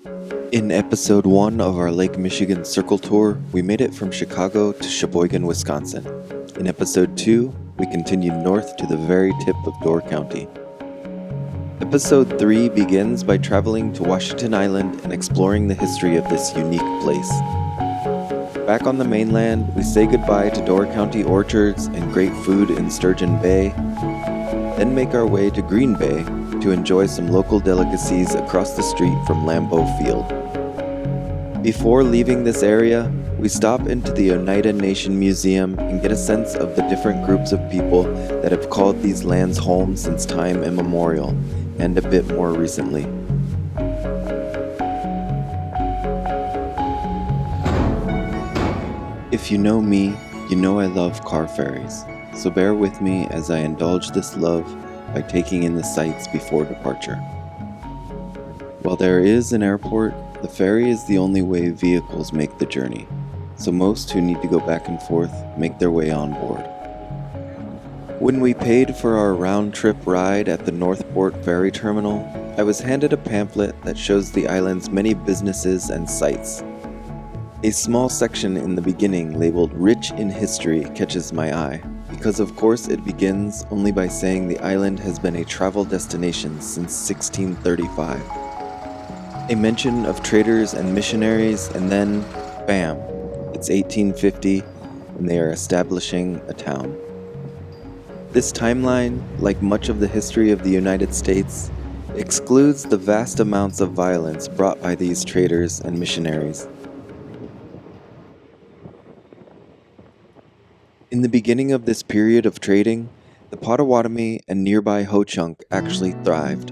In episode 1 of our Lake Michigan Circle Tour, we made it from Chicago to Sheboygan, Wisconsin. In episode 2, we continued north to the very tip of Door County. Episode 3 begins by traveling to Washington Island and exploring the history of this unique place. Back on the mainland, we say goodbye to Door County orchards and great food in Sturgeon Bay, then make our way to Green Bay to enjoy some local delicacies across the street from Lambeau Field. Before leaving this area, we stop into the Oneida Nation Museum and get a sense of the different groups of people that have called these lands home since time immemorial, and a bit more recently. If you know me, you know I love car ferries, so bear with me as I indulge this love by taking in the sights before departure. While there is an airport, the ferry is the only way vehicles make the journey, so most who need to go back and forth make their way on board. When we paid for our round-trip ride at the Northport Ferry Terminal, I was handed a pamphlet that shows the island's many businesses and sites. A small section in the beginning labeled Rich in History catches my eye, because of course it begins only by saying the island has been a travel destination since 1635. A mention of traders and missionaries, and then, bam, it's 1850 and they are establishing a town. This timeline, like much of the history of the United States, excludes the vast amounts of violence brought by these traders and missionaries. In the beginning of this period of trading, the Potawatomi and nearby Ho-Chunk actually thrived.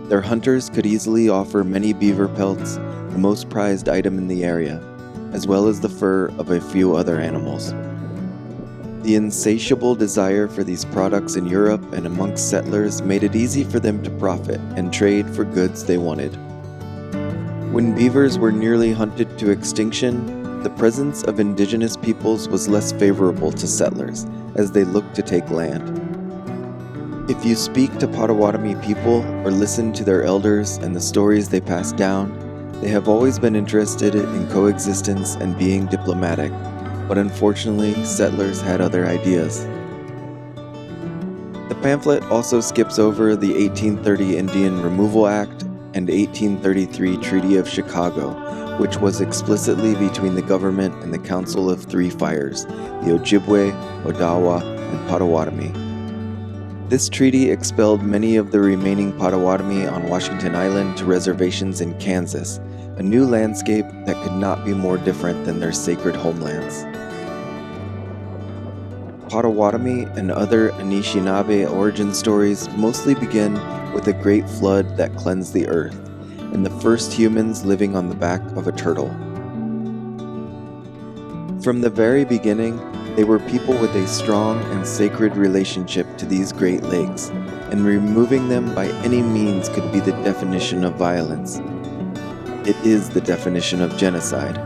Their hunters could easily offer many beaver pelts, the most prized item in the area, as well as the fur of a few other animals. The insatiable desire for these products in Europe and amongst settlers made it easy for them to profit and trade for goods they wanted. When beavers were nearly hunted to extinction, the presence of indigenous peoples was less favorable to settlers as they looked to take land. If you speak to Potawatomi people or listen to their elders and the stories they pass down, they have always been interested in coexistence and being diplomatic, but unfortunately, settlers had other ideas. The pamphlet also skips over the 1830 Indian Removal Act and 1833 Treaty of Chicago, which was explicitly between the government and the Council of Three Fires, the Ojibwe, Odawa, and Potawatomi. This treaty expelled many of the remaining Potawatomi on Washington Island to reservations in Kansas, a new landscape that could not be more different than their sacred homelands. Potawatomi and other Anishinaabe origin stories mostly begin with a great flood that cleansed the earth, and the first humans living on the back of a turtle. From the very beginning, they were people with a strong and sacred relationship to these Great Lakes, and removing them by any means could be the definition of violence. It is the definition of genocide.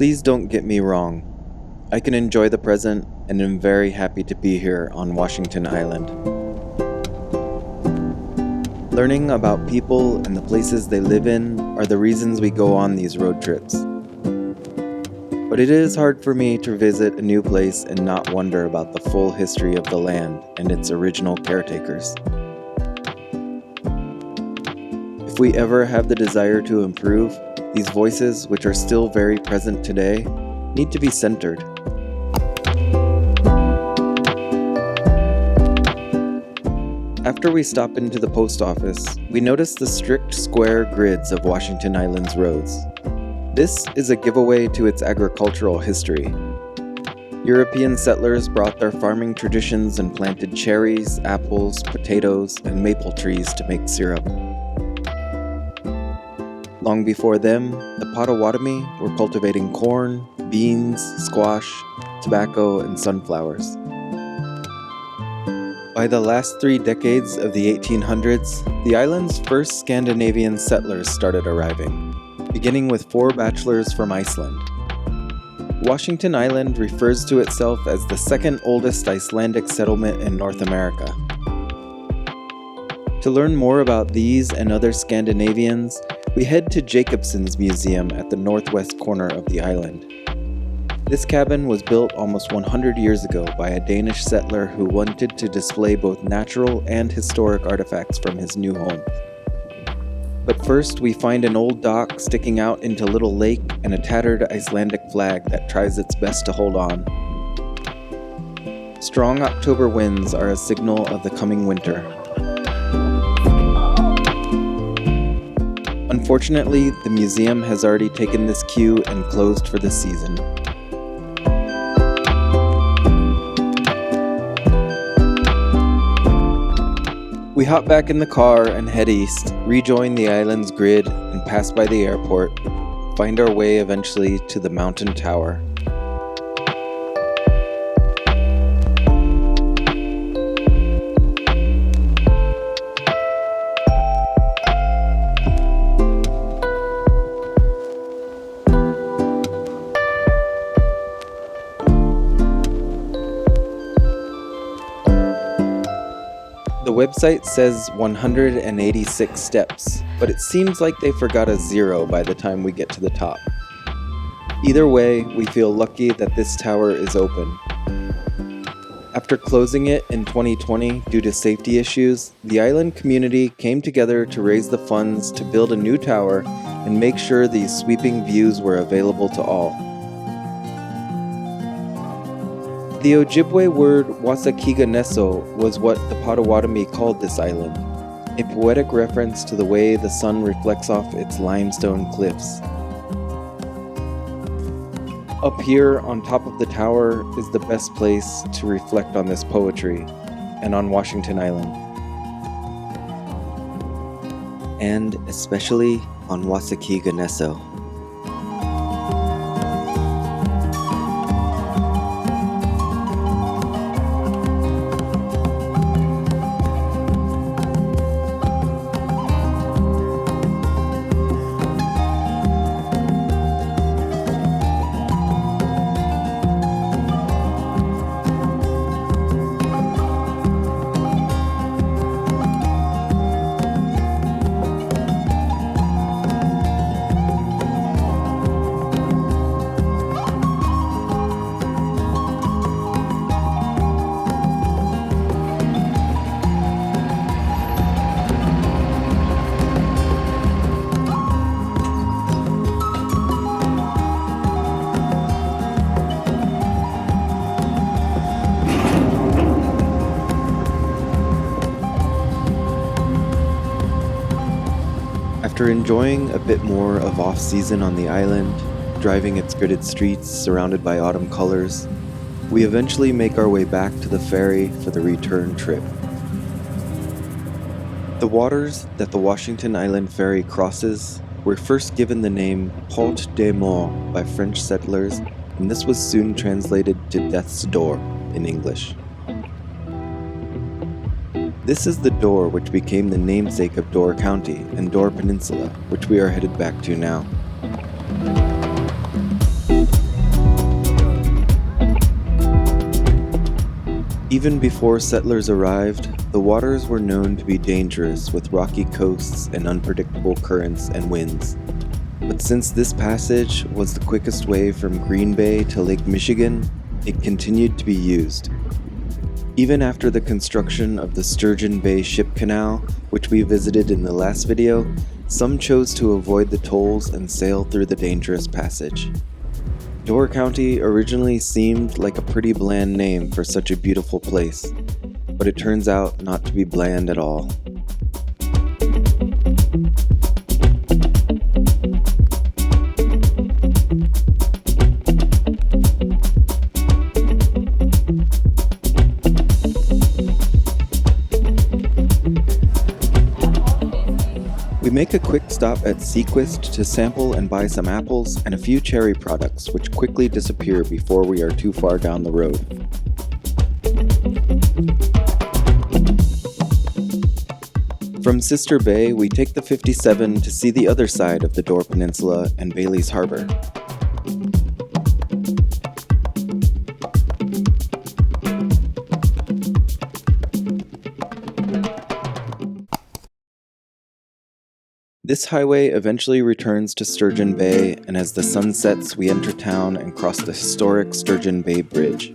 Please don't get me wrong. I can enjoy the present and am very happy to be here on Washington Island. Learning about people and the places they live in are the reasons we go on these road trips. But it is hard for me to visit a new place and not wonder about the full history of the land and its original caretakers. If we ever have the desire to improve, these voices, which are still very present today, need to be centered. After we stop into the post office, we notice the strict square grids of Washington Island's roads. This is a giveaway to its agricultural history. European settlers brought their farming traditions and planted cherries, apples, potatoes, and maple trees to make syrup. Long before them, the Potawatomi were cultivating corn, beans, squash, tobacco, and sunflowers. By the last 3 decades of the 1800s, the island's first Scandinavian settlers started arriving, beginning with 4 bachelors from Iceland. Washington Island refers to itself as the second oldest Icelandic settlement in North America. To learn more about these and other Scandinavians, we head to Jacobson's Museum at the northwest corner of the island. This cabin was built almost 100 years ago by a Danish settler who wanted to display both natural and historic artifacts from his new home. But first, we find an old dock sticking out into Little Lake and a tattered Icelandic flag that tries its best to hold on. Strong October winds are a signal of the coming winter. Unfortunately, the museum has already taken this cue and closed for the season. We hop back in the car and head east, rejoin the island's grid, and pass by the airport, find our way eventually to the mountain tower. The website says 186 steps, but it seems like they forgot a 0 by the time we get to the top. Either way, we feel lucky that this tower is open. After closing it in 2020 due to safety issues, the island community came together to raise the funds to build a new tower and make sure these sweeping views were available to all. The Ojibwe word Wasakiganeso was what the Potawatomi called this island, a poetic reference to the way the sun reflects off its limestone cliffs. Up here on top of the tower is the best place to reflect on this poetry and on Washington Island. And especially on Wasakiganeso. After enjoying a bit more of off-season on the island, driving its gridded streets surrounded by autumn colors, we eventually make our way back to the ferry for the return trip. The waters that the Washington Island ferry crosses were first given the name Porte des Morts by French settlers, and this was soon translated to Death's Door in English. This is the door which became the namesake of Door County and Upper Peninsula, which we are headed back to now. Even before settlers arrived, the waters were known to be dangerous with rocky coasts and unpredictable currents and winds. But since this passage was the quickest way from Green Bay to Lake Michigan, it continued to be used. Even after the construction of the Sturgeon Bay Ship Canal, which we visited in the last video, Some chose to avoid the tolls and sail through the dangerous passage. Door County originally seemed like a pretty bland name for such a beautiful place, but it turns out not to be bland at all. We make a quick stop at Sequist to sample and buy some apples and a few cherry products, which quickly disappear before we are too far down the road. From Sister Bay, we take the 57 to see the other side of the Door Peninsula and Bailey's Harbor. This highway eventually returns to Sturgeon Bay, and as the sun sets, we enter town and cross the historic Sturgeon Bay Bridge.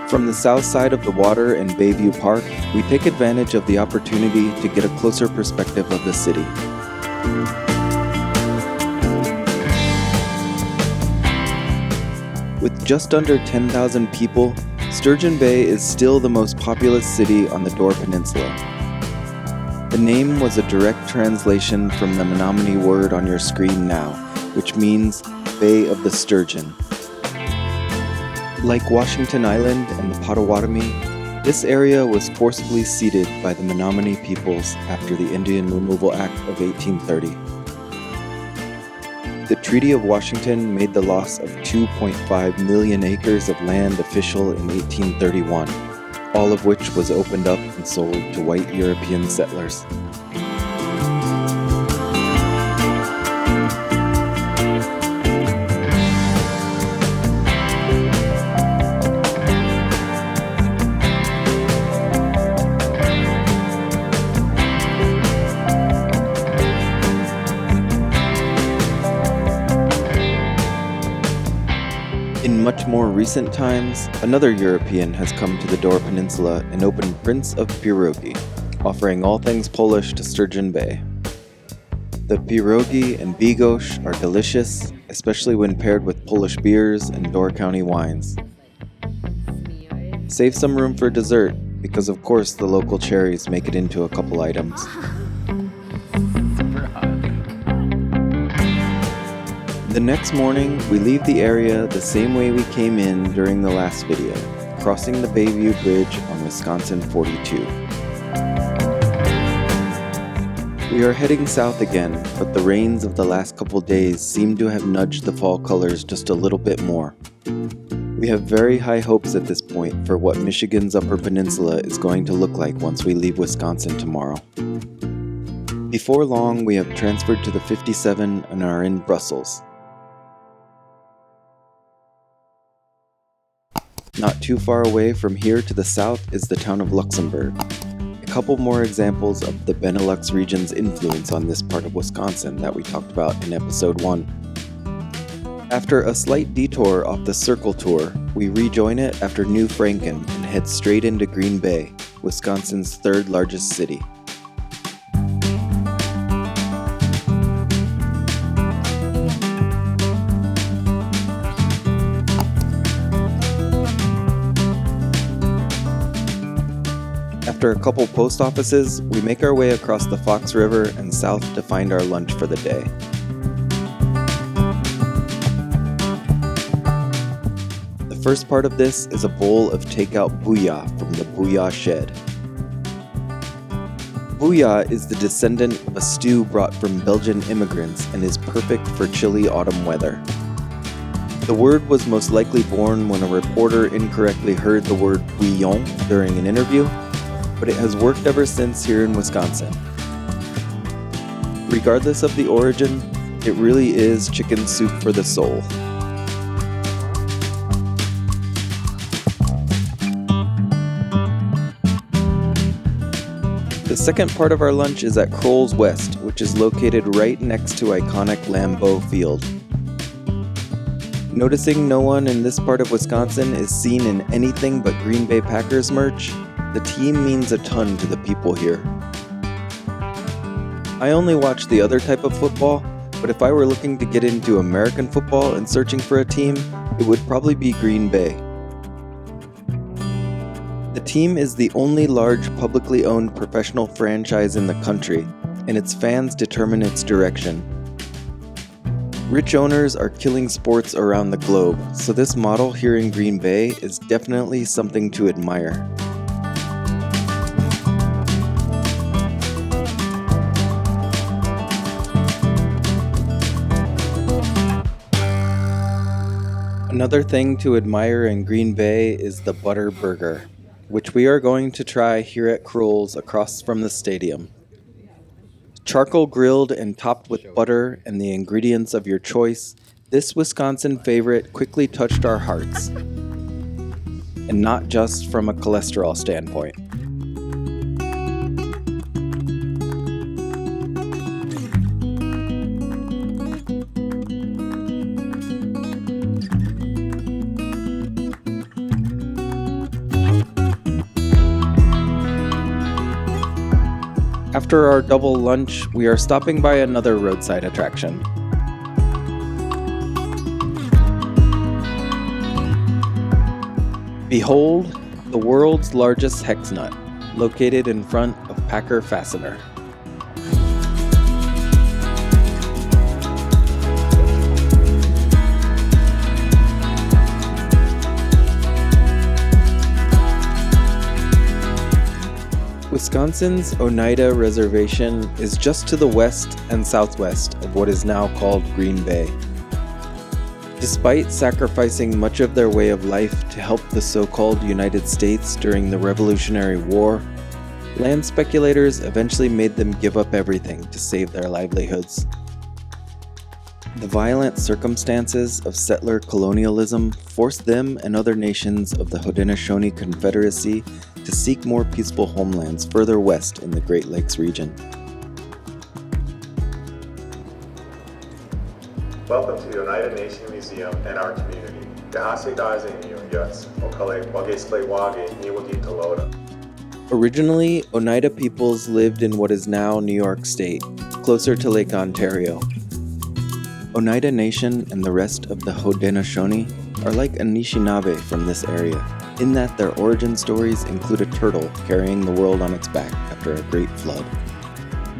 From the south side of the water in Bayview Park, we take advantage of the opportunity to get a closer perspective of the city. With just under 10,000 people, Sturgeon Bay is still the most populous city on the Door Peninsula. The name was a direct translation from the Menominee word on your screen now, which means Bay of the Sturgeon. Like Washington Island and the Potawatomi, this area was forcibly ceded by the Menominee peoples after the Indian Removal Act of 1830. The Treaty of Washington made the loss of 2.5 million acres of land official in 1831, all of which was opened up and sold to white European settlers. In much more recent times, another European has come to the Door Peninsula and opened Prince of Pierogi, offering all things Polish to Sturgeon Bay. The pierogi and bigos are delicious, especially when paired with Polish beers and Door County wines. Save some room for dessert, because of course the local cherries make it into a couple items. The next morning, we leave the area the same way we came in during the last video, crossing the Bayview Bridge on Wisconsin 42. We are heading south again, but the rains of the last couple days seem to have nudged the fall colors just a little bit more. We have very high hopes at this point for what Michigan's Upper Peninsula is going to look like once we leave Wisconsin tomorrow. Before long, we have transferred to the 57 and are in Brussels. Not too far away from here to the south is the town of Luxembourg. A couple more examples of the Benelux region's influence on this part of Wisconsin that we talked about in episode 1. After a slight detour off the Circle Tour, we rejoin it after New Franken and head straight into Green Bay, Wisconsin's third largest city. After a couple post offices, we make our way across the Fox River and south to find our lunch for the day. The first part of this is a bowl of takeout booyah from the Booyah Shed. Booyah is the descendant of a stew brought from Belgian immigrants and is perfect for chilly autumn weather. The word was most likely born when a reporter incorrectly heard the word bouillon during an interview. but it has worked ever since here in Wisconsin. Regardless of the origin, it really is chicken soup for the soul. The second part of our lunch is at Kroll's West, which is located right next to iconic Lambeau Field. Noticing no one in this part of Wisconsin is seen in anything but Green Bay Packers merch, the team means a ton to the people here. I only watch the other type of football, but if I were looking to get into American football and searching for a team, it would probably be Green Bay. The team is the only large publicly owned professional franchise in the country, and its fans determine its direction. Rich owners are killing sports around the globe, so this model here in Green Bay is definitely something to admire. Another thing to admire in Green Bay is the Butter Burger, which we are going to try here at Kroll's across from the stadium. Charcoal grilled and topped with butter and the ingredients of your choice, this Wisconsin favorite quickly touched our hearts. And not just from a cholesterol standpoint. After our double lunch, we are stopping by another roadside attraction. Behold, the world's largest hex nut, located in front of Packer Fastener. Wisconsin's Oneida Reservation is just to the west and southwest of what is now called Green Bay. Despite sacrificing much of their way of life to help the so-called United States during the Revolutionary War, land speculators eventually made them give up everything to save their livelihoods. The violent circumstances of settler colonialism forced them and other nations of the Haudenosaunee Confederacy to seek more peaceful homelands further west in the Great Lakes region. Welcome to the Oneida Nation Museum and our community. Originally, Oneida peoples lived in what is now New York State, closer to Lake Ontario. Oneida Nation and the rest of the Haudenosaunee are like Anishinaabe from this area, in that their origin stories include a turtle carrying the world on its back after a great flood.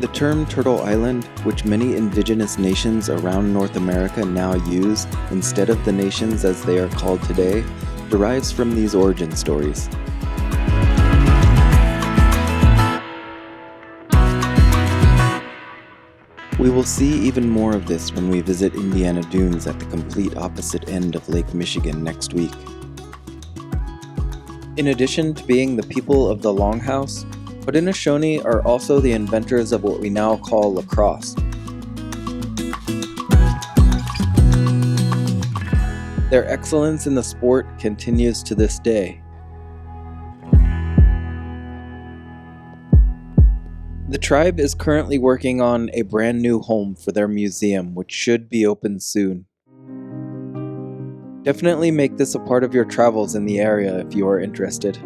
The term Turtle Island, which many indigenous nations around North America now use instead of the nations as they are called today, derives from these origin stories. We will see even more of this when we visit Indiana Dunes at the complete opposite end of Lake Michigan next week. In addition to being the people of the Longhouse, Haudenosaunee are also the inventors of what we now call lacrosse. Their excellence in the sport continues to this day. The tribe is currently working on a brand new home for their museum, which should be open soon. Definitely make this a part of your travels in the area if you are interested.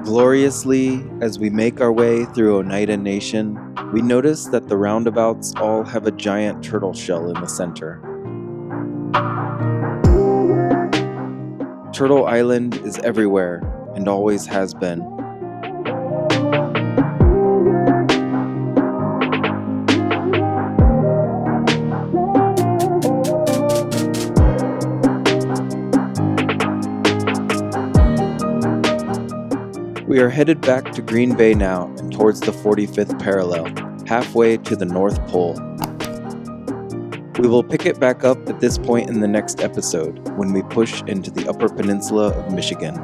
Gloriously, as we make our way through Oneida Nation, we notice that the roundabouts all have a giant turtle shell in the center. Turtle Island is everywhere and always has been. We are headed back to Green Bay now and towards the 45th parallel. halfway to the North Pole. We will pick it back up at this point in the next episode when we push into the Upper Peninsula of Michigan.